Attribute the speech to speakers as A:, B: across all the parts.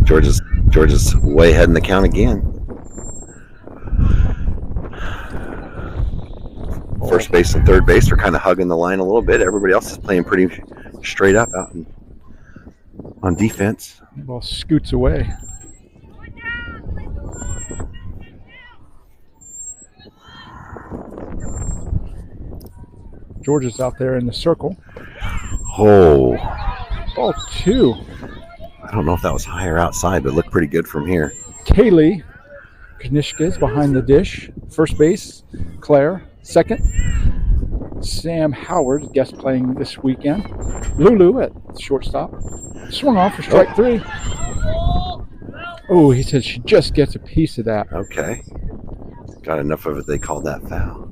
A: Georgia's way ahead in the count again. First base and third base are kind of hugging the line a little bit. Everybody else is playing pretty straight up out on defense.
B: Ball scoots away. Georgia's out there in the circle.
A: Oh.
B: Ball 2.
A: I don't know if that was high or outside, but it looked pretty good from here.
B: Kaylee Knishka is behind the dish. First base, Claire. Second, Sam Howard, guest playing this weekend. Lulu at shortstop. Swung off for strike 3. Oh, he said she just gets a piece of that.
A: Okay. Got enough of it, they called that foul.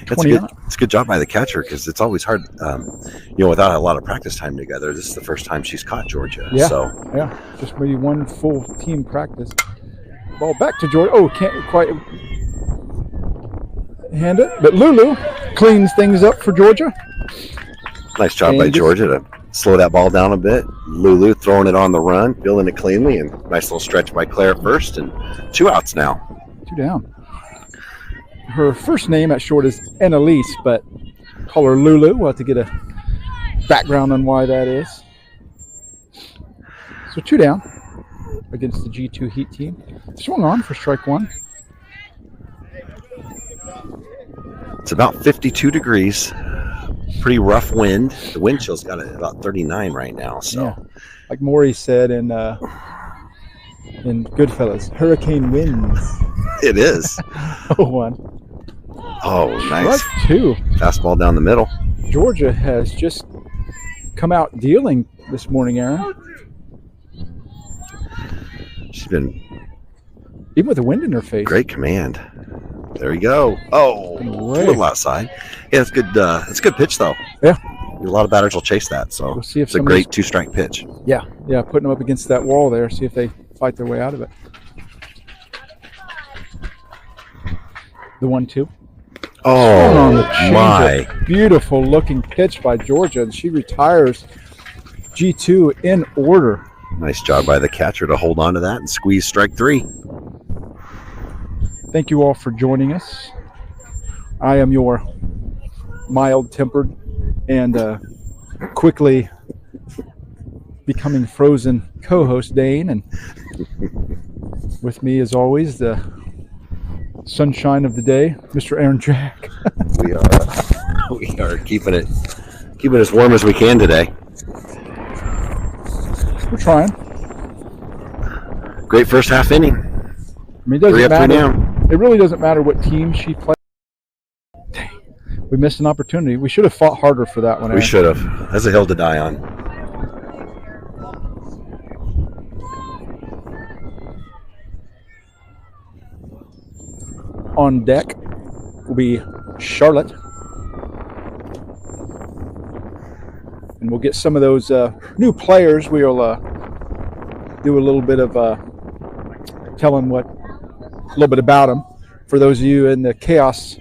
A: That's good. It's a good job by the catcher because it's always hard, without a lot of practice time together. This is the first time she's caught Georgia.
B: Yeah,
A: so.
B: Yeah, just maybe one full team practice. Ball back to Georgia. Oh, can't quite hand it, but Lulu cleans things up for Georgia.
A: Nice job by Georgia to slow that ball down a bit. Lulu throwing it on the run, fielding it cleanly, and nice little stretch by Claire first, and 2 outs now.
B: 2 down. Her first name at short is Annalise, but call her Lulu. We'll have to get a background on why that is. So 2 down against the G2 Heat team. Swung on for strike 1.
A: It's about 52 degrees. Pretty rough wind. The wind chill's got it about 39 right now. So,
B: yeah. Like Maury said in Goodfellas, hurricane winds.
A: It is.
B: 0-1.
A: Oh, nice.
B: Strike 2.
A: Fastball down the middle.
B: Georgia has just come out dealing this morning, Aaron.
A: She's been,
B: even with the wind in her face.
A: Great command. There you go. Oh, a little outside. Yeah, it's good. It's a good pitch though.
B: Yeah.
A: A lot of batters will chase that. So
B: we'll see if
A: it's a great 2-strike pitch.
B: Yeah, putting them up against that wall there. See if they fight their way out of it. The 1-2.
A: Oh my!
B: Beautiful looking pitch by Georgia, and she retires G2 in order.
A: Nice job by the catcher to hold on to that and squeeze strike 3.
B: Thank you all for joining us. I am your mild-tempered and quickly becoming frozen co-host, Dane, and with me, as always, the sunshine of the day, Mr. Aaron Jack.
A: we are keeping it as warm as we can today.
B: We're trying.
A: Great first half inning.
B: I mean, it doesn't matter. It really doesn't matter what team she plays. Dang, we missed an opportunity. We should have fought harder for that one.
A: We should have. That's a hill to die on.
B: On deck will be Charlotte. And we'll get some of those new players. We'll do a little bit of telling a little bit about them. For those of you in the Khaos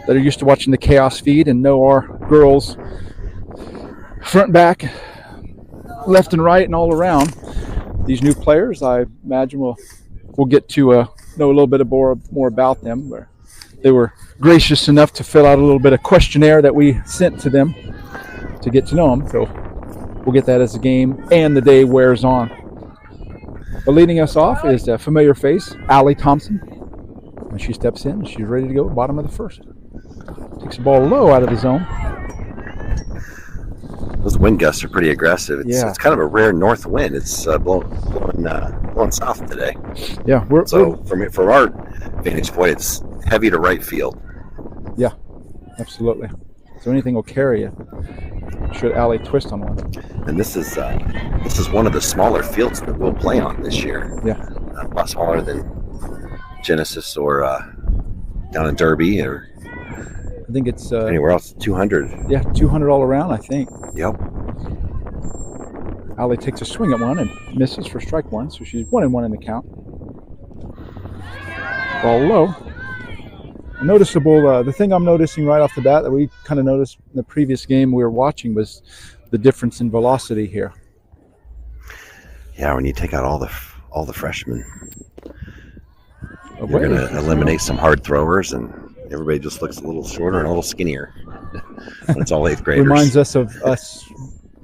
B: that are used to watching the Khaos feed and know our girls front and back, left and right and all around, these new players, I imagine we'll get to know a little bit more about them. Where they were gracious enough to fill out a little bit of questionnaire that we sent to them to get to know them. So we'll get that as the game and the day wears on. But leading us off is a familiar face, Allie Thompson. When she steps in, she's ready to go, bottom of the first. Takes the ball low out of the zone.
A: Those wind gusts are pretty aggressive. It's kind of a rare north wind. It's blowing south today.
B: Yeah.
A: From our vantage point, it's heavy to right field.
B: Yeah, absolutely. So anything will carry you. Should Allie twist on one.
A: And this is one of the smaller fields that we'll play on this year.
B: Yeah.
A: A lot smaller than Genesis or down in Derby or
B: I think it's
A: anywhere else. 200.
B: Yeah, 200 all around, I think.
A: Yep.
B: Allie takes a swing at one and misses for strike 1, so she's 1-1 in the count. Ball low. noticeable. The thing I'm noticing right off the bat that we kind of noticed in the previous game we were watching was the difference in velocity here.
A: Yeah, when you take out all the freshmen, you're going to eliminate some hard throwers, and everybody just looks a little shorter and a little skinnier. When it's all 8th graders.
B: Reminds us of us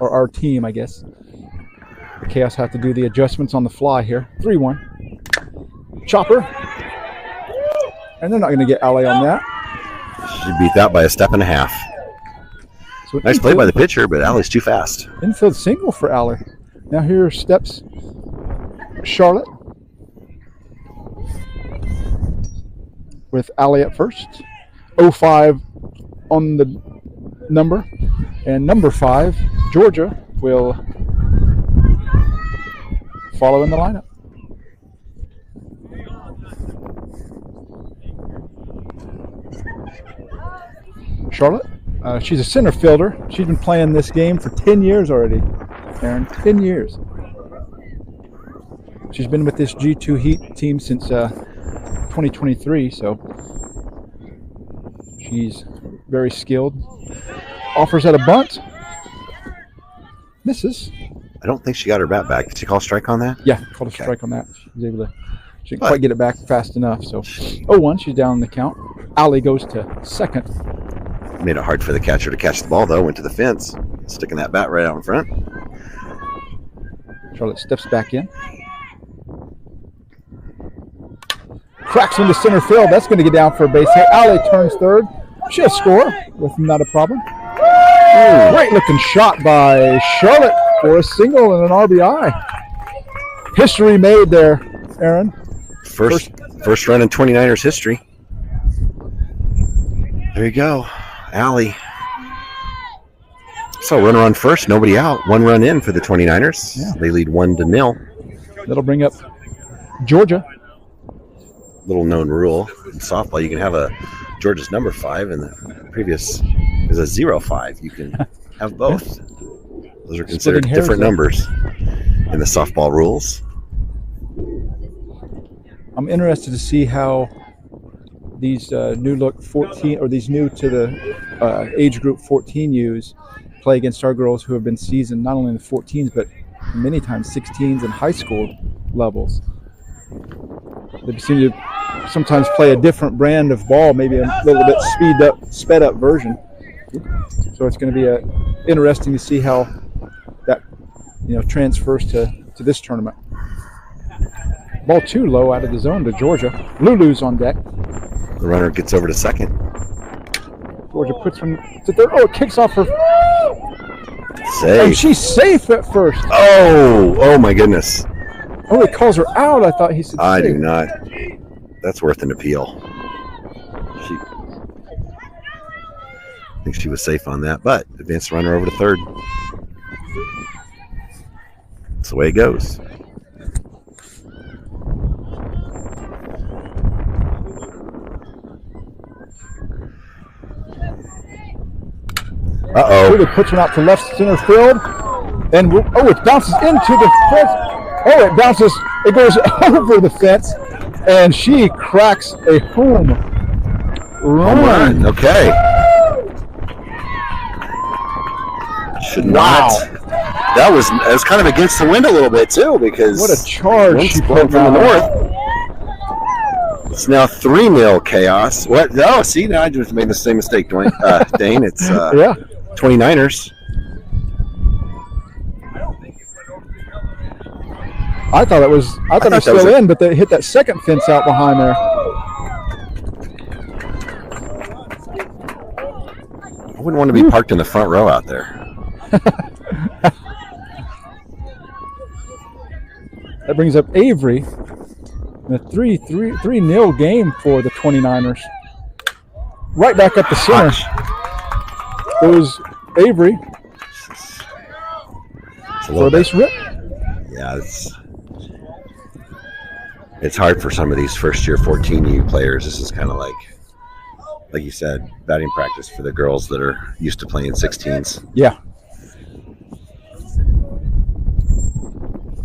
B: or our team, I guess. The Khaos have to do the adjustments on the fly here. 3-1. Chopper. And they're not going to get Ali on that.
A: She beat that by a step and a half.
B: So
A: nice play by the pitcher, but Ali's too fast.
B: Infield single for Ali. Now here steps Charlotte with Ali at first. 0-5 on the number. And number 5, Georgia, will follow in the lineup. Charlotte, she's a center fielder. She's been playing this game for 10 years already, Aaron, 10 years. She's been with this G2 Heat team since 2023, so she's very skilled. Offers at a bunt. Misses.
A: I don't think she got her bat back. Did she call a strike on that?
B: Yeah, called a strike on that. She was able to. She didn't quite get it back fast enough. So 0-1, she's down the count. Ali goes to second.
A: Made it hard for the catcher to catch the ball, though. Went to the fence, sticking that bat right out in front.
B: Charlotte steps back in. Cracks into center field. That's going to get down for a base hit. Ali turns third. She'll score with not a problem. Great looking shot by Charlotte for a single and an RBI. History made there, Aaron.
A: First run in 29ers history. There you go. Ali. So runner on first, nobody out. 1 run in for the 29ers. Yeah. They lead 1-0.
B: That'll bring up Georgia.
A: Little known rule in softball, you can have a Georgia's number 5 and the previous is a 0-5. You can have both. Those are considered different numbers in the softball rules.
B: I'm interested to see how these new look 14 or these new to the age group 14Us play against our girls who have been seasoned not only in the 14s but many times 16s and high school levels. They seem to sometimes play a different brand of ball, maybe a little bit sped up version. So it's going to be interesting to see how that transfers to this tournament. Ball too low out of the zone to Georgia. Lulu's on deck.
A: The runner gets over to second.
B: Georgia puts one to third. Oh, it kicks off her.
A: Safe.
B: And she's safe at first.
A: Oh my goodness.
B: Oh, he calls her out. I thought he said
A: I
B: safe.
A: do not. That's worth an appeal. I think she was safe on that, but advanced runner over to third. That's the way it goes. Uh-oh.
B: Really puts one out to left center field. And it bounces into the fence. Oh, it bounces. It goes over the fence. And she cracks a home run.
A: Okay. Should not. That was kind of against the wind a little bit too, because
B: what a charge she put
A: from the north. It's now 3-0 Khaos. What? Oh, see, now I just made the same mistake, Dane. It's 29ers.
B: I thought it was still in, but they hit that second fence out behind there.
A: I wouldn't want to be parked in the front row out there.
B: That brings up Avery. In a 3-0 game for the 29ers. Right back up the center. Goes Avery. For a base rip.
A: Yeah, it's hard for some of these first-year 14U players. This is kind of like you said, batting practice for the girls that are used to playing 16s.
B: Yeah.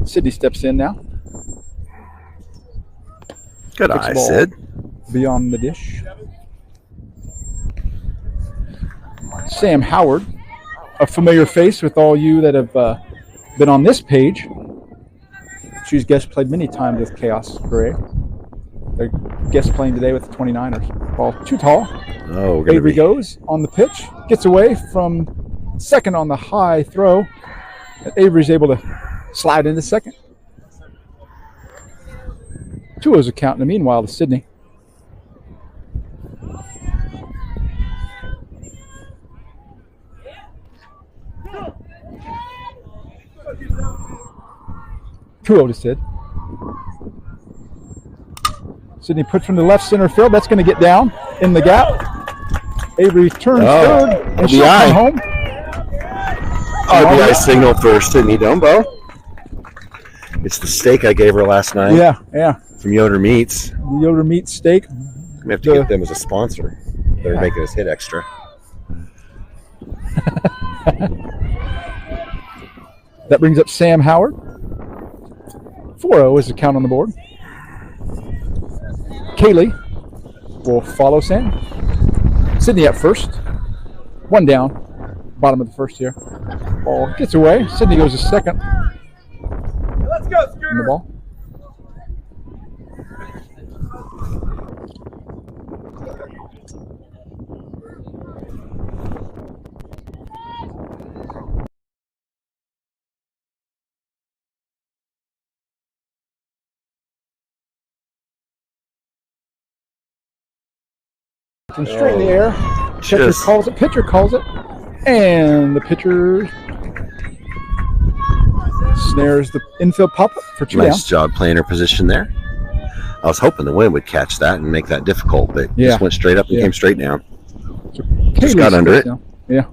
B: Sydney steps in now.
A: Good eye, Sid.
B: Beyond the dish. Sam Howard, a familiar face with all you that have been on this page. She's guest played many times with Khaos Gray. They're guest playing today with the 29ers. Ball too tall.
A: Oh,
B: Avery goes on the pitch, gets away from second on the high throw. And Avery's able to slide into second. 2-0's a count in the meanwhile to Sydney. Two to Sid. Sydney puts from the left center field. That's going to get down in the gap. Avery turns third and she'll come home.
A: RBI signal for Sydney Dumbo. It's the steak I gave her last night.
B: Yeah.
A: From Yoder Meats.
B: The Yoder Meat steak.
A: We have to get them as a sponsor. They're making us hit extra.
B: That brings up Sam Howard. 4-0 is the count on the board. Kaylee will follow Sam. Sydney at first. One down. Bottom of the first here. Ball gets away. Sydney goes to second.
C: Let's go, Scooter.
B: On the ball. And straight in the air. Pitcher calls it. And the pitcher snares the infield pop-up for 2 down.
A: Nice job playing her position there. I was hoping the wind would catch that and make that difficult, but just went straight up and came straight down.
B: So
A: just got under it.
B: Now. Yeah.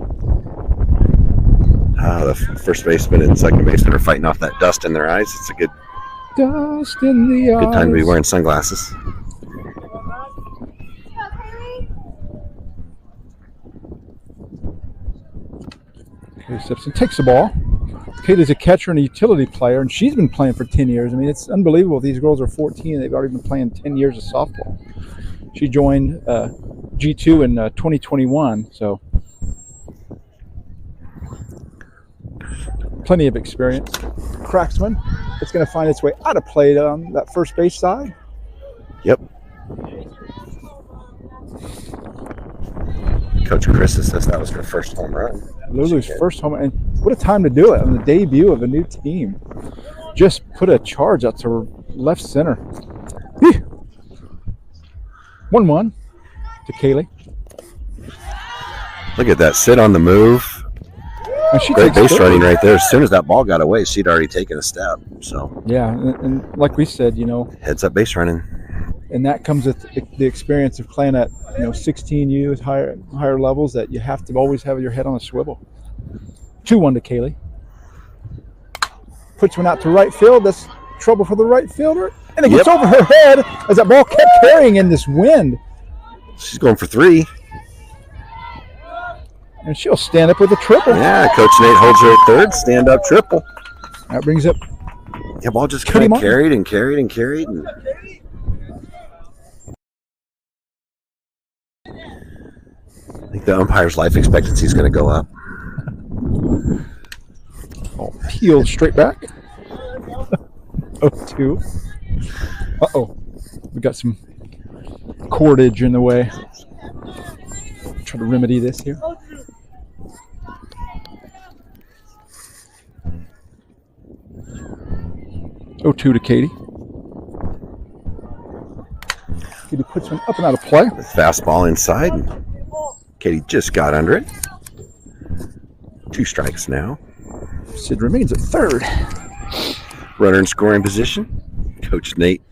A: The first baseman and second baseman are fighting off that dust in their eyes. It's a good
B: dust in the eyes.
A: Good time to be wearing sunglasses.
B: Simpson takes the ball. Kayla's a catcher and a utility player, and she's been playing for 10 years. I mean, it's unbelievable. These girls are 14. They've already been playing 10 years of softball. She joined G2 in 2021, so plenty of experience. Cracksman, it's going to find its way out of play on that first base side.
A: Yep. Coach Chris says that was her first home run.
B: Lulu's first home, and what a time to do it on the debut of a new team. Just put a charge out to left center. 1-1 to Kaylee.
A: Look at that, sit on the move. Great base running right there. As soon as that ball got away, she'd already taken a step. So
B: yeah, and like we said,
A: heads up base running.
B: And that comes with the experience of playing at 16U higher levels, that you have to always have your head on a swivel. 2-1 to Kaylee. Puts one out to right field. That's trouble for the right fielder, and it gets over her head as that ball kept carrying in this wind.
A: She's going for 3.
B: And she'll stand up with a triple.
A: Yeah, Coach Nate holds her at third. Stand up triple.
B: That brings up.
A: Yeah, ball just kind of carried and carried and carried. And I think the umpire's life expectancy is going to go up.
B: Ball peeled straight back. 0-2. Uh-oh. We got some cordage in the way. Try to remedy this here. Oh, 2 to Katie. Katie puts one up and out of play.
A: Fastball inside. Katie just got under it. 2 strikes now.
B: Sid remains at third.
A: Runner in scoring position. Coach Nate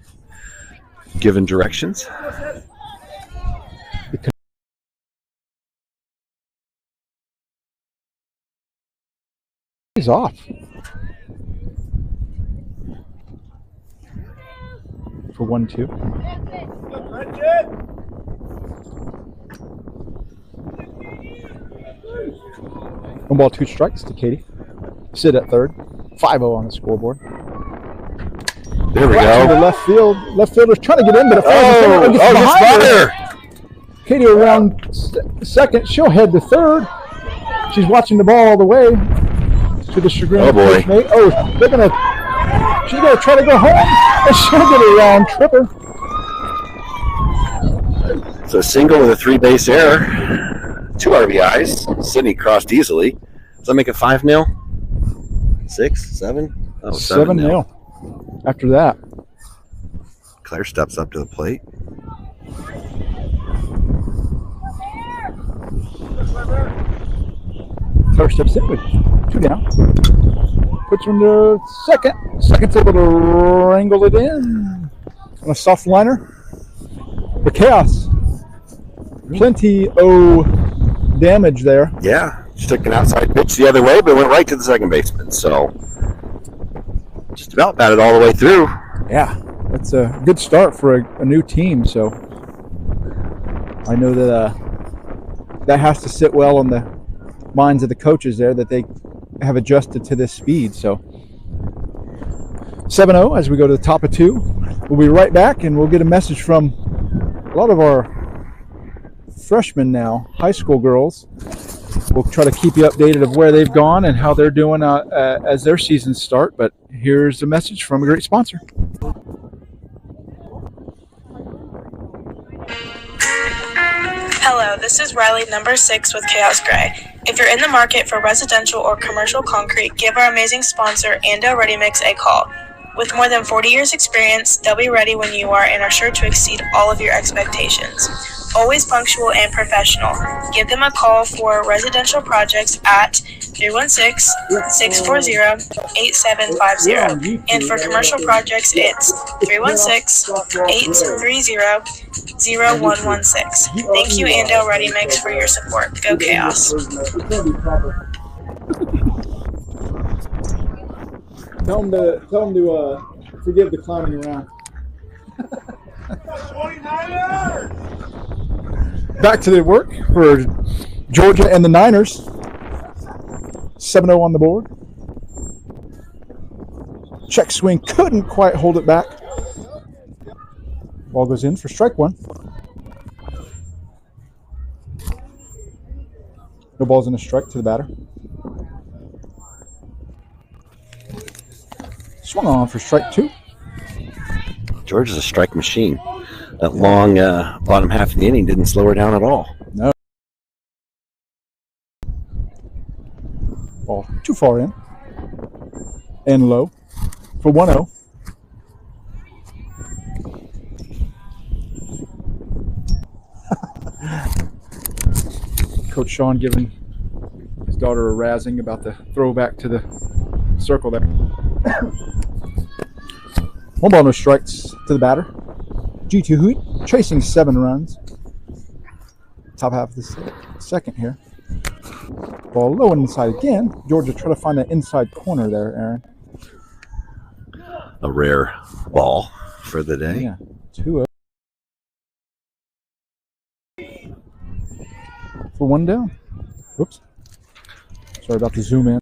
A: giving directions.
B: He's off. For 1-2. One ball, 2 strikes to Katie. Sid at third. 5-0 on the scoreboard.
A: There we
B: go. To the left field. Left fielder's trying to get in, but it falls in.
A: Gets behind her.
B: Katie around second. She'll head to third. She's watching the ball all the way to the chagrin.
A: Oh boy!
B: Oh, she's gonna try to go home, and she'll get a round tripper.
A: So single with a 3-base error, 2 RBIs. Sydney crossed easily. Does that make it 5-0? 6, 7? Oh, 7-0.
B: After that,
A: Claire steps up to the plate.
B: Claire steps in with 2 down. Puts her into second. Second's able to wrangle it in on a soft liner. The Khaos. Plenty of damage there.
A: Yeah, she took an outside pitch the other way, but went right to the second baseman. So just about batted all the way through.
B: Yeah, that's a good start for a new team. So I know that that has to sit well on the minds of the coaches there, that they have adjusted to this speed. So 7-0 as we go to the top of 2. We'll be right back, and we'll get a message from a lot of our freshmen now, high school girls. We'll try to keep you updated of where they've gone and how they're doing as their seasons start. But here's a message from a great sponsor.
D: Hello, this is Riley, number 6 with Khaos Gray. If you're in the market for residential or commercial concrete, give our amazing sponsor, Ando Ready Mix, a call. With more than 40 years experience, they'll be ready when you are and are sure to exceed all of your expectations. Always punctual and professional. Give them a call for residential projects at 316-640-8750. And for commercial projects, it's 316-830-0116. Thank you, Ando Ready Mix, for your support. Go Khaos.
B: Tell them to forgive the clowning around. Back to the work for Georgia and the Niners. 7-0 on the board. Check swing, couldn't quite hold it back. Ball goes in for strike 1. No balls in a strike to the batter. Swung on for strike 2.
A: Georgia's a strike machine. That long bottom half of the inning didn't slow her down at all.
B: No. Ball too far in. And low for 1-0. Coach Sean giving his daughter a razzing about the throwback to the circle there. 1 ball, no strikes to the batter. G2 Hoot chasing 7 runs. Top half of the second here. Ball low and inside again. Georgia trying to find that inside corner there, Aaron.
A: A rare ball for the day.
B: Yeah, 2-0. For 1 down. Whoops. Sorry about the zoom in.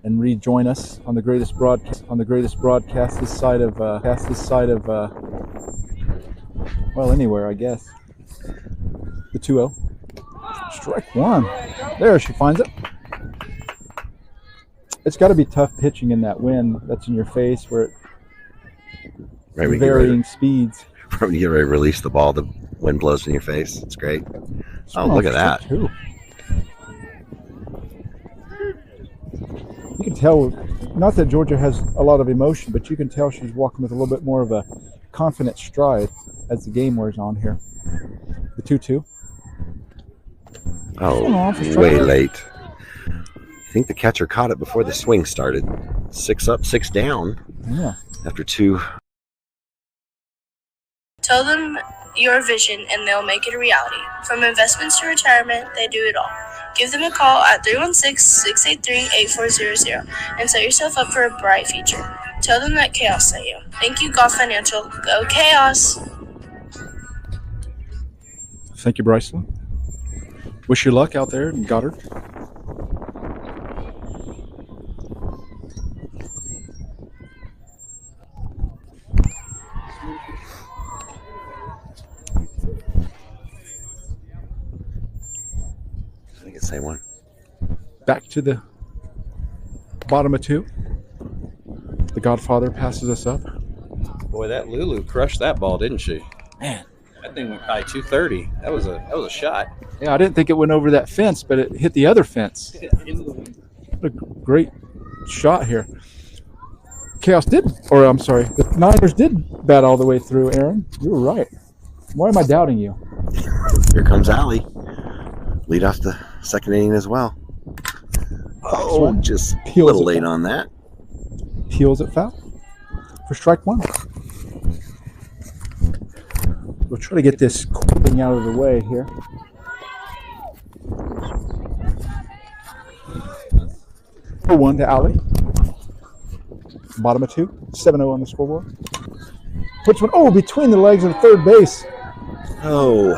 B: And rejoin us on the greatest broadcast this side of well, anywhere, I guess. The 2-0. Strike 1. There, she finds it. It's got to be tough pitching in that wind that's in your face, where
A: Right,
B: varying speeds.
A: When you get ready to release the ball, the wind blows in your face. It's great. Oh, look at that.
B: Too. You can tell, not that Georgia has a lot of emotion, but you can tell she's walking with a little bit more of a confident stride as the game wears on here. The 2-2.
A: Oh, way late. I think the catcher caught it before the swing started. 6 up, 6 down.
B: Yeah.
A: After 2.
D: Tell them your vision and they'll make it a reality. From investments to retirement, they do it all. Give them a call at 316-683-8400 and set yourself up for a bright future. Tell them that Khaos sent you. Thank you, Golf Financial. Go Khaos!
B: Thank you, Bryson. Wish you luck out there in Goddard.
A: think it's the same one.
B: Back to the bottom of 2. The Godfather passes us up.
E: Boy, that Lulu crushed that ball, didn't she?
B: Man,
E: That thing went by 230. That was a shot.
B: yeah, I didn't think it went over that fence, but it hit the other fence. What a great shot here. Khaos did, or I'm sorry, the Niners did bat all the way through, Aaron. You were right. Why am I doubting you?
A: Here comes Allie. Lead off the second inning as well. Oh, just a
B: Peels
A: little
B: it
A: late
B: foul.
A: on that.
B: Peels it foul for strike 1. We'll try to get this thing out of the way here. For 1 to Allie. Bottom of 2. 7-0 on the scoreboard. Puts one, between the legs of third base.
A: Oh,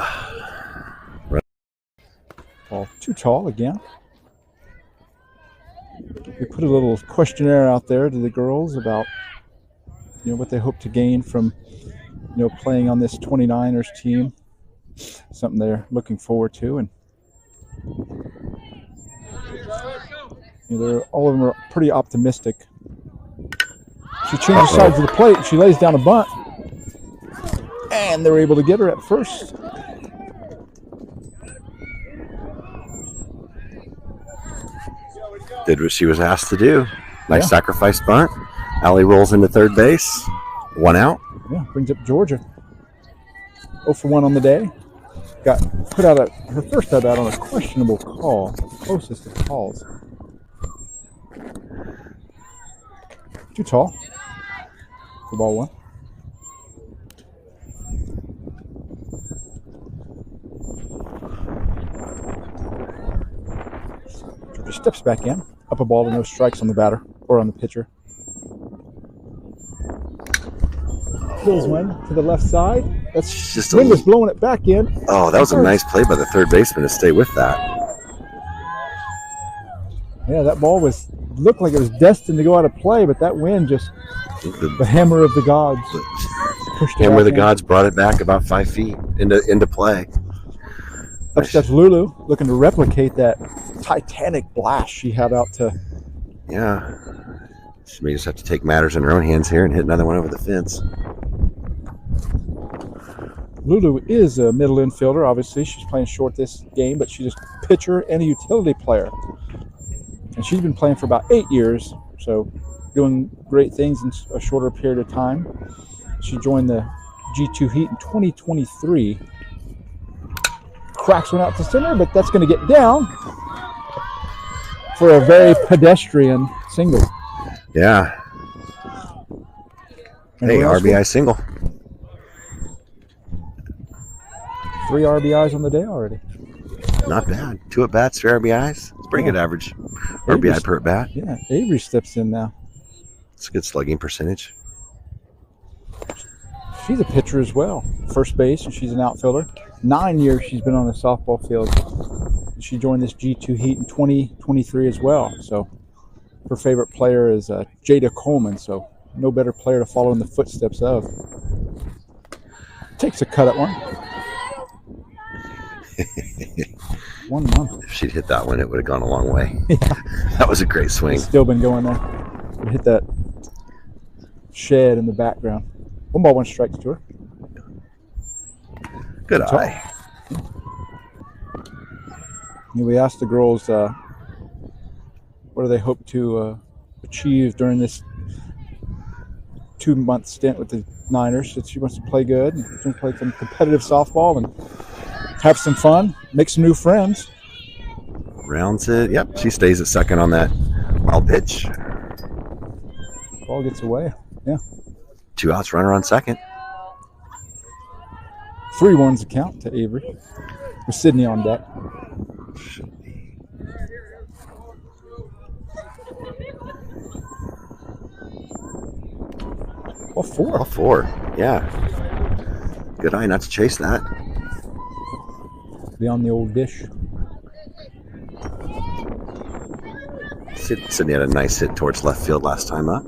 B: Ball too tall again. We put a little questionnaire out there to the girls about, what they hope to gain from, playing on this 29ers team. Something they're looking forward to, and all of them are pretty optimistic. She changes sides of the plate. She lays down a bunt, and they're able to get her at first.
A: did what she was asked to do. Nice sacrifice bunt. Allie rolls into third base. 1 out.
B: Yeah, brings up Georgia. 0 for 1 on the day. Got put out her first at bat on a questionable call. Closest of calls. Too tall. For ball 1. Georgia steps back in. Up a ball to no strikes on the batter or on the pitcher. Kills one to the left side. That's
A: Just
B: wind was blowing it back in.
A: Oh, that was a nice play by the third baseman to stay with that.
B: Yeah, that ball looked like it was destined to go out of play, but that wind just the hammer of the gods pushed it.
A: Hammer of the
B: in.
A: gods brought it back about 5 feet into play.
B: Up steps Lulu, looking to replicate that Titanic blast she had out to.
A: Yeah. She may just have to take matters in her own hands here and hit another one over the fence.
B: Lulu is a middle infielder. Obviously, she's playing short this game, but she's a pitcher and a utility player. And she's been playing for about 8 years, so doing great things in a shorter period of time. She joined the G2 Heat in 2023. Cracks one out to center, but that's going to get down for a very pedestrian single.
A: Yeah. Hey, RBI single.
B: 3 RBIs on the day already.
A: Not bad. 2 at bats, 3 RBIs. It's pretty good average. RBI per at bat.
B: Yeah, Avery steps in now.
A: It's a good slugging percentage.
B: She's a pitcher as well. First base, and she's an outfielder. 9 years she's been on the softball field. She joined this G2 Heat in 2023 as well. So her favorite player is Jada Coleman. So no better player to follow in the footsteps of. Takes a cut at one. 1 month.
A: If she'd hit that one, it would have gone a long way. That was a great swing.
B: It's still been going there. It hit that shed in the background. 1 ball, 1 strike to her.
A: Good eye.
B: We asked the girls what do they hope to achieve during this 2-month stint with the Niners. That she wants to play good, and play some competitive softball and have some fun, make some new friends.
A: Rounds it. Yep, she stays at second on that wild pitch.
B: Ball gets away. Yeah.
A: 2 outs, runner on second.
B: 3-1's the count to Avery. With Sydney on deck. All 4.
A: All 4. Yeah. Good eye not to chase that.
B: Be on the old dish.
A: Sydney had a nice hit towards left field last time up.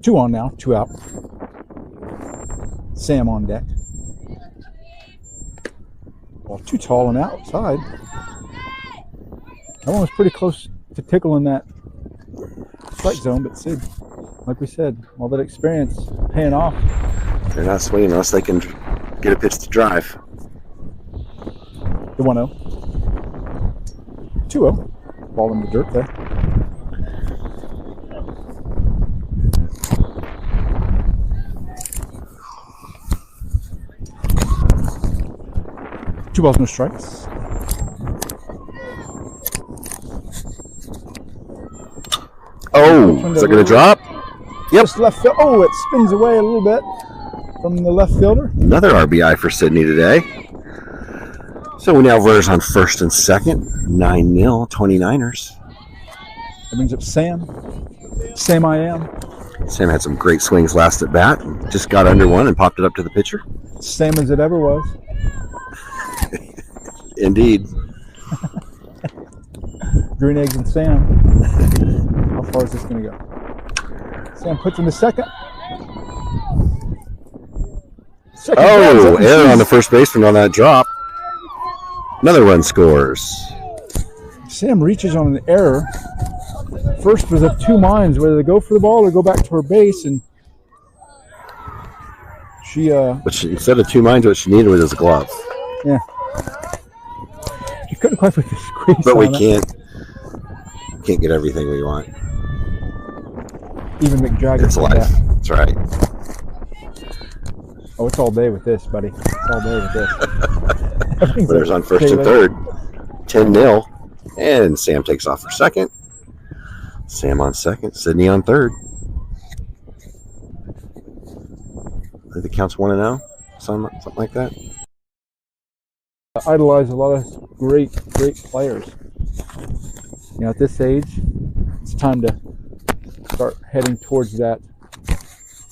B: 2 on now, 2 out. Sam on deck. Ball too tall on the outside. That one was pretty close to tickling that strike zone, but Sid, like we said, all that experience paying off.
A: They're not swinging unless they can get a pitch to drive.
B: The 1-0. 2-0. Ball in the dirt there. Two balls, no strikes.
A: Oh, is it going to drop? Yep.
B: Just left field. Oh, it spins away a little bit from the left fielder.
A: Another RBI for Sydney today. So we now have runners on first and second. 9-0, 29ers.
B: That brings up Sam. Sam I am.
A: Sam had some great swings last at bat. Just got under one and popped it up to the pitcher.
B: Same as it ever was.
A: Indeed.
B: Green eggs and Sam. How far is this going to go? Sam puts in the second.
A: Oh, error on the first baseman on that drop. Another run scores.
B: Sam reaches on an error. First was of two minds, whether to go for the ball or go back to her base, and she
A: instead of two minds, what she needed was a glove.
B: Yeah. She couldn't quite put the squeeze
A: but we
B: on
A: can't get everything we want.
B: Even McDragon.
A: It's life. That's right.
B: Oh, it's all day with this, buddy. It's all day with this.
A: Runners on first and third. 10-0. And Sam takes off for second. Sam on second. Sydney on third. I think the count's 1-0. Something like that.
B: I idolize a lot of great players. You know, at this age, it's time to start heading towards that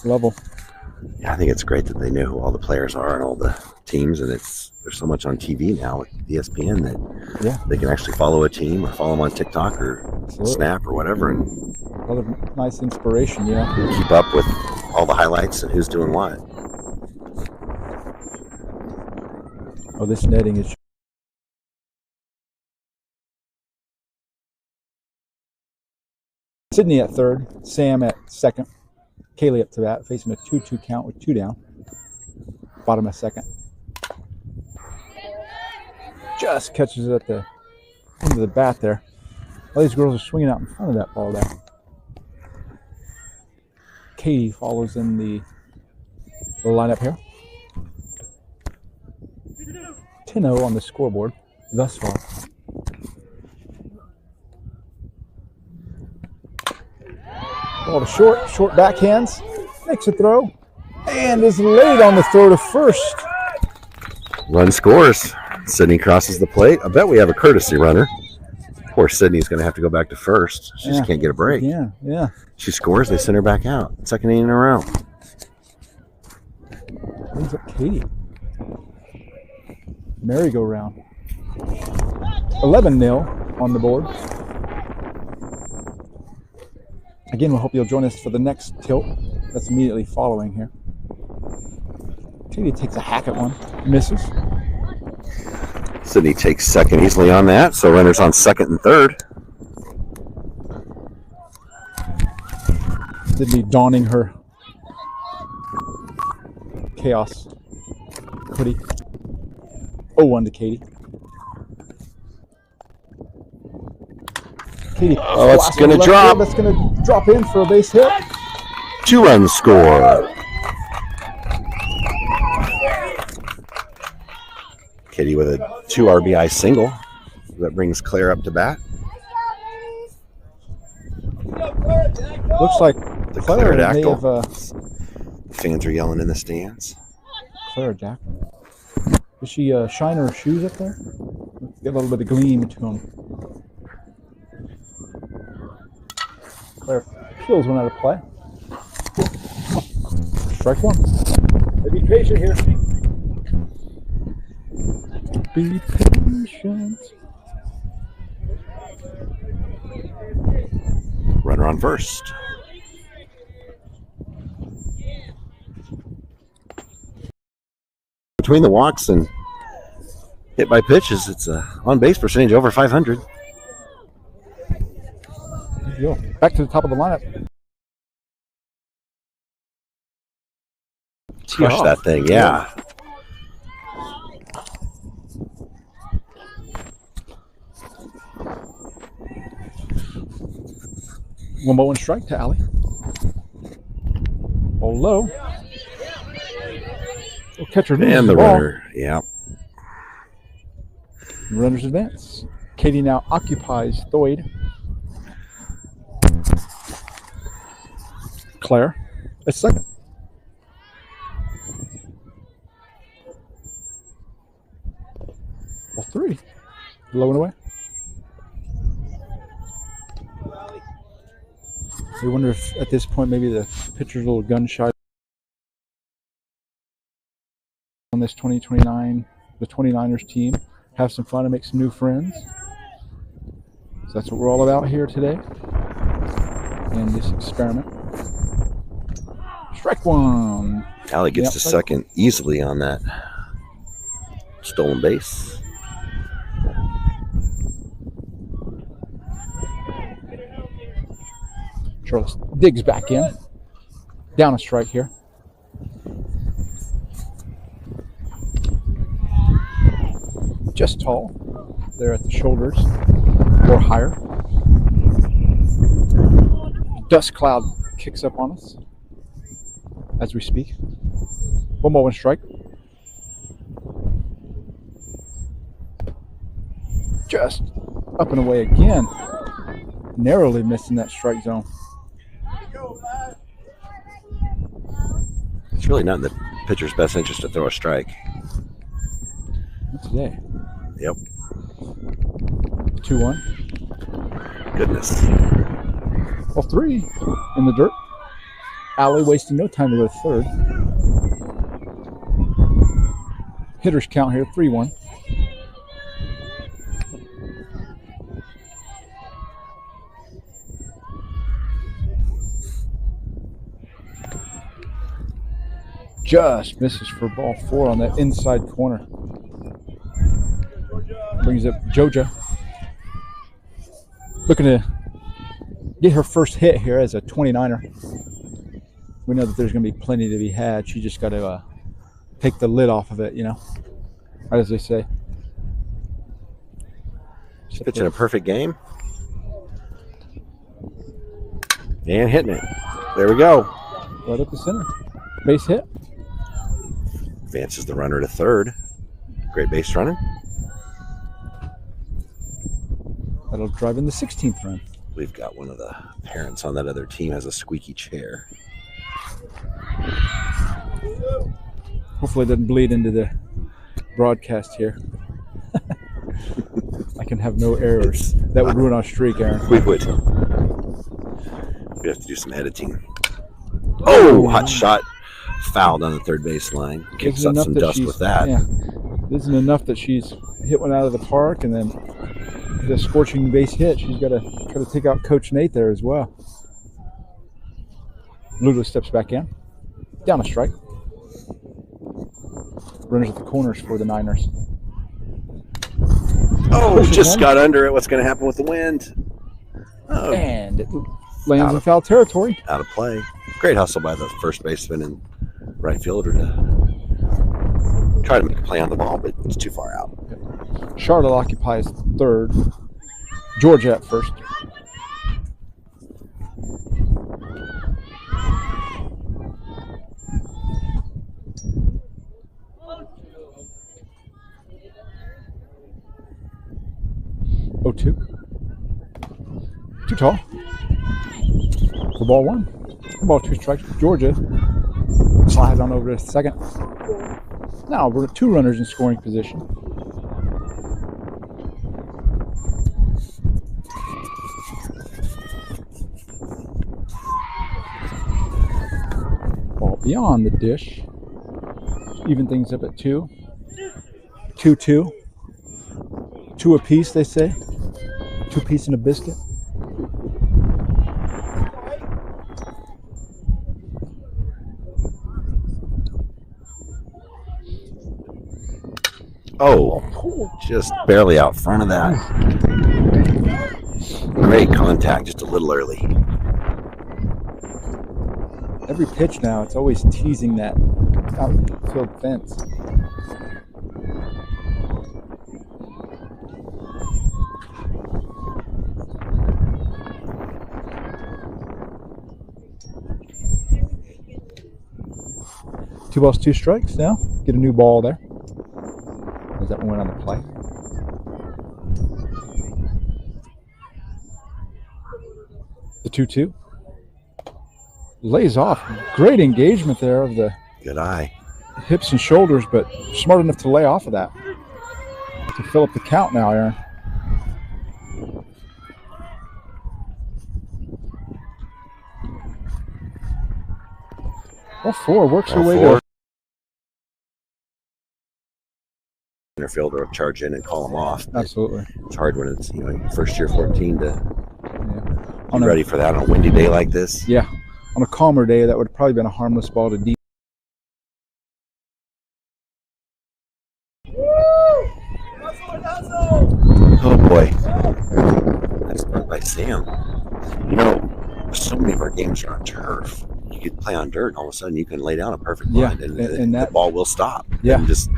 B: level.
A: Yeah, I think it's great that they know who all the players are and all the teams, and there's so much on TV now with ESPN that they can actually follow a team or follow them on TikTok or Snap or whatever, and
B: a lot of nice inspiration, you know.
A: Keep up with all the highlights and who's doing what.
B: Oh, this netting is. Sydney at third, Sam at second, Kaylee up to bat, facing a 2-2 count with two down. Bottom of second. Just catches it at the end of the bat there. All these girls are swinging out in front of that ball there. Katie follows in the lineup here. 10-0 on the scoreboard thus far. Ball to short backhands, makes a throw, and is laid on the throw to first.
A: Run scores. Sydney crosses the plate. I bet we have a courtesy runner. Poor Sydney's going to have to go back to first. She just can't get a break.
B: Yeah.
A: She scores, they send her back out. Second inning in a row.
B: Brings up Katie. Merry-go-round. 11-0 on the board. Again, we hope you'll join us for the next tilt that's immediately following here. Katie takes a hack at one, misses.
A: Sydney takes second easily on that, so runners on second and third.
B: Sydney donning her Khaos hoodie. 0-1 to Katie. Katie.
A: Oh, it's going to drop.
B: That's going to drop in for a base hit.
A: 2-run score. Katie with a 2 RBI single. That brings Claire up to bat.
B: Looks like
A: The
B: Claire may
A: Claridactyl.
B: have,
A: Fans are yelling in the stands.
B: Claridactyl. Does she shine her shoes up there? Get a little bit of gleam to them. Claire peels one out of play. Strike one.
C: Be patient here.
B: Be patient.
A: Runner on first. Between the walks and hit by pitches. It's a on base percentage over 500.
B: Good deal. Back to the top of the lineup.
A: Crush that thing, yeah.
B: One ball, one strike to Allie. Ball low. Oh, catcher
A: And the runner, yeah.
B: Runners advance. Katie now occupies Thoyd. Claire at second. Ball three. Low and away. I wonder if at this point maybe the pitcher's a little gun shy on this 2029, the 29ers team. Have some fun and make some new friends. So that's what we're all about here today in this experiment. Strike one.
A: Allie gets to second easily on that stolen base.
B: Charles digs back in. Down a strike here. Just tall. There at the shoulders or higher. Dust cloud kicks up on us as we speak. One ball, one strike. Just up and away again. Narrowly missing that strike zone.
A: It's really not in the pitcher's best interest to throw a strike.
B: Not today.
A: Yep.
B: 2-1.
A: Goodness.
B: Well, three in the dirt. Allie wasting no time to go to third. Hitters count here, 3-1. Just misses for ball four on that inside corner. Brings up Joja. Looking to get her first hit here as a 29er. We know that there's going to be plenty to be had. She just got to take the lid off of it, you know, as they say.
A: She's pitching a perfect game. And hitting it. There we go.
B: Right up the center. Base hit.
A: Advances the runner to third. Great base running.
B: That'll drive in the 16th run.
A: We've got one of the parents on that other team has a squeaky chair.
B: Hopefully it doesn't bleed into the broadcast here. I can have no errors. That would ruin our streak, Aaron.
A: We would. We have to do some editing. Oh, hot shot. Fouled on the third base line. Kicks up some dust with that.
B: Yeah, it isn't enough that she's hit one out of the park and then the scorching base hit. She's got to try to take out Coach Nate there as well. Lulu steps back in. Down a strike. Runners at the corners for the Niners.
A: Oh, just got under it. What's going to happen with the wind? Oh,
B: and it lands in foul territory.
A: Out of play. Great hustle by the first baseman and right fielder to try to make a play on the ball, but it's too far out.
B: Charlotte occupies third. Georgia at first. Oh, two. Too tall. For ball one. Ball two strikes. Georgia slides on over to second. Now we're two runners in scoring position. Ball beyond the dish. Even things up at 2. 2-2. 2 apiece, they say. 2 apiece and a biscuit.
A: Oh, just barely out front of that. Great contact, just a little early.
B: Every pitch now, it's always teasing that outfield fence. Two balls, two strikes now. Get a new ball there. As that one went on the play. The 2-2. Lays off. Great engagement there of the
A: Good eye.
B: hips and shoulders, but smart enough to lay off of that. To fill up the count now, Aaron. Ball four works her way to
A: fielder will charge in and call them off.
B: absolutely.
A: It's hard when it's first year 14 to
B: Yeah.
A: be ready for that on a windy day like this.
B: Yeah. On a calmer day, that would have probably been a harmless ball to deep.
A: Oh boy. Nice play by Sam. So many of our games are on turf. You could play on dirt and all of a sudden you can lay down a perfect blind and the ball will stop.
B: Yeah.
A: And just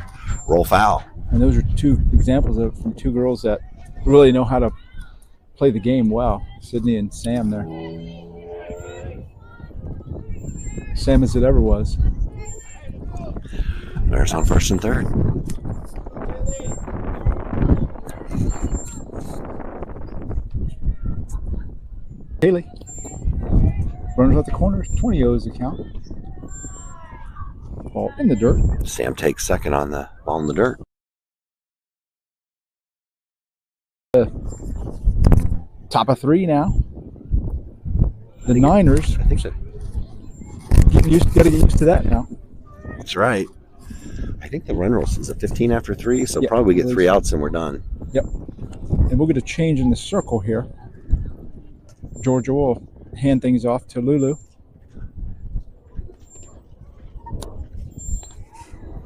A: roll foul.
B: And those are two examples from two girls that really know how to play the game well. Sydney and Sam there. Sam as it ever was.
A: There's on first and third.
B: Haley. Runners out the corners. 20 O's the count. Ball in the dirt.
A: Sam takes second on the ball in the dirt.
B: Top of three now. The Niners.
A: I think so.
B: Got to get used to that now.
A: That's right. I think the run rule is a 15 after 3, so
B: Yeah,
A: probably get 3 outs and we're done.
B: Yep. And we'll get a change in the circle here. Georgia will hand things off to Lulu.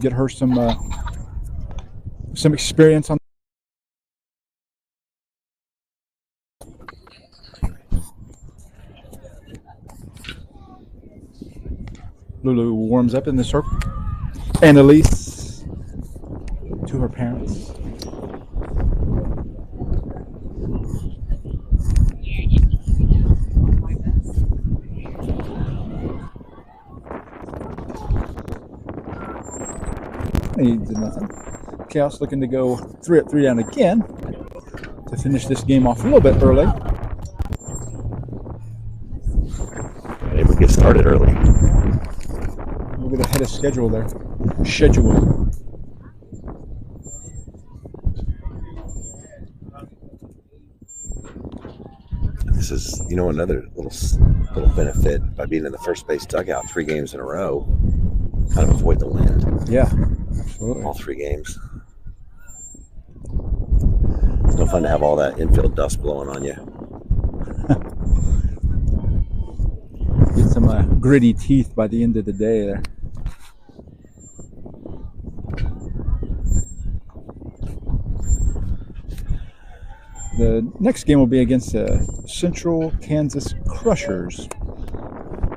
B: Get her some experience on. Lulu warms up in the circle. Annalise to her parents. Needs nothing. Khaos looking to go 3-3 down again to finish this game off a little bit early.
A: Able to get started early.
B: We'll get ahead of schedule there. Schedule.
A: This is, another little benefit by being in the first base dugout 3 games in a row. Kind of avoid the wind.
B: Yeah, absolutely.
A: All 3 games. It's no fun to have all that infield dust blowing on you.
B: Get some gritty teeth by the end of the day there. The next game will be against the Central Kansas Crushers.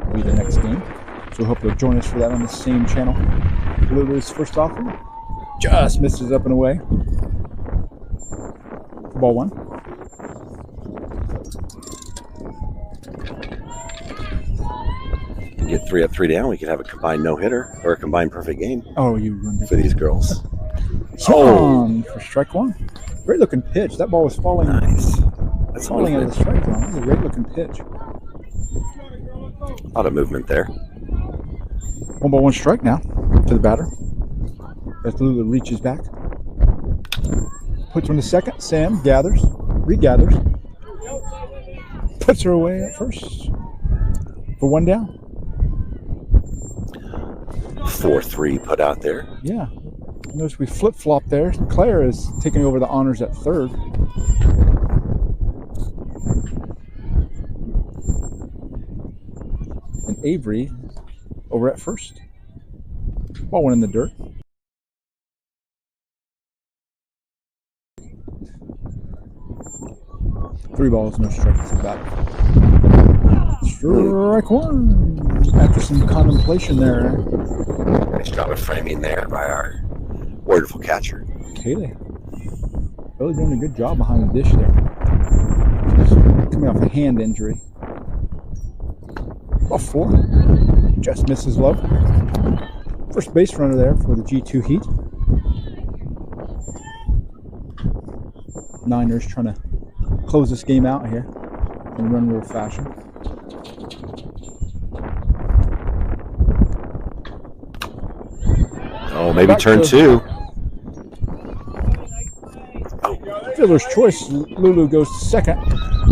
B: Will be the next game. So we hope you'll join us for that on the same channel. Lulu's first offering. Just misses up and away. Ball one.
A: You get 3 up, 3 down, we could have a combined no-hitter or a combined perfect game
B: Oh, you ruined
A: for
B: it.
A: these girls.
B: Oh, for strike one. Great looking pitch. That ball was falling.
A: Nice. That's
B: Falling out of
A: movement.
B: the strike zone. That was a great looking pitch.
A: A lot of movement there.
B: 1 ball, 1 strike now to the batter. As Lulu reaches back. Puts one to second. Sam gathers, regathers. Puts her away at first for 1 down.
A: 4-3 put out there.
B: Yeah. Notice we flip-flop there. Claire is taking over the honors at third. And Avery over at first. Ball went in the dirt. 3 balls, no strikes about it. Strike one. After some contemplation there.
A: Nice job of framing there by our wonderful catcher.
B: Haley. Really doing a good job behind the dish there. Just coming off a hand injury. Ball 4. Just misses low. First base runner there for the G2 Heat. Niners trying to close this game out here in run rule fashion.
A: Oh, maybe turn 2.
B: Fielder's choice. Lulu goes to second.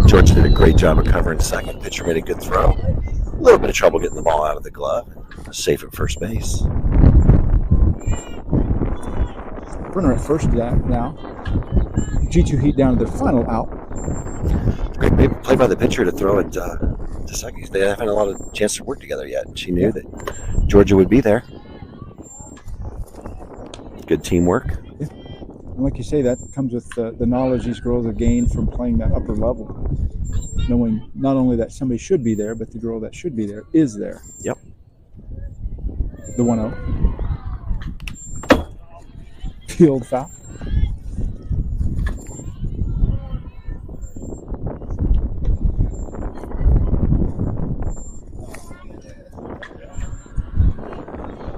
A: George did a great job of covering second. Pitcher made a good throw. A little bit of trouble getting the ball out of the glove. Safe at first base.
B: Runner at first now. G2 Heat down to their final out.
A: Great play by the pitcher to throw it to second. They haven't had a lot of chance to work together yet. She knew that Georgia would be there. Good teamwork.
B: Yeah. And like you say, that comes with the knowledge these girls have gained from playing that upper level. Knowing not only that somebody should be there, but the girl that should be there is there.
A: Yep.
B: The 1-0. Field foul.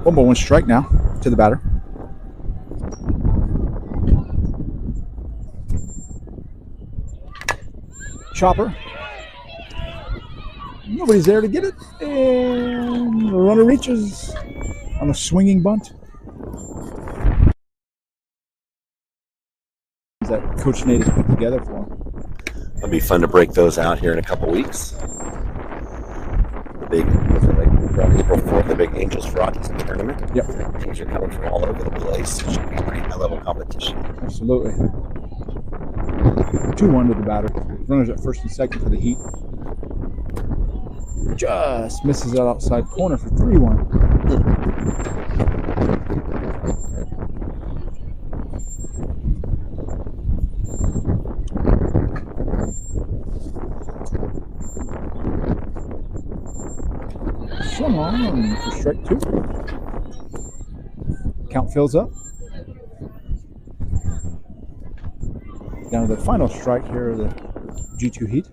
B: One ball, 1 strike now to the batter. Chopper. Nobody's there to get it. And the runner reaches on a swinging bunt. That Coach Nate has put together for him.
A: It'll be fun to break those out here in a couple weeks. The big, around April 4th, the big Angels for Rockies tournament.
B: Yep.
A: Teams are coming from all over the place. It should be a pretty high-level competition.
B: Absolutely. 2-1 to the batter. Runners at first and second for the Heat. Just misses that outside corner for 3-1. Swung on for strike 2. Count fills up. Down to the final strike here of the G2 Heat.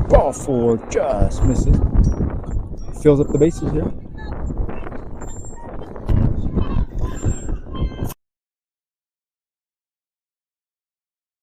B: Ball 4 just misses. Fills up the bases here.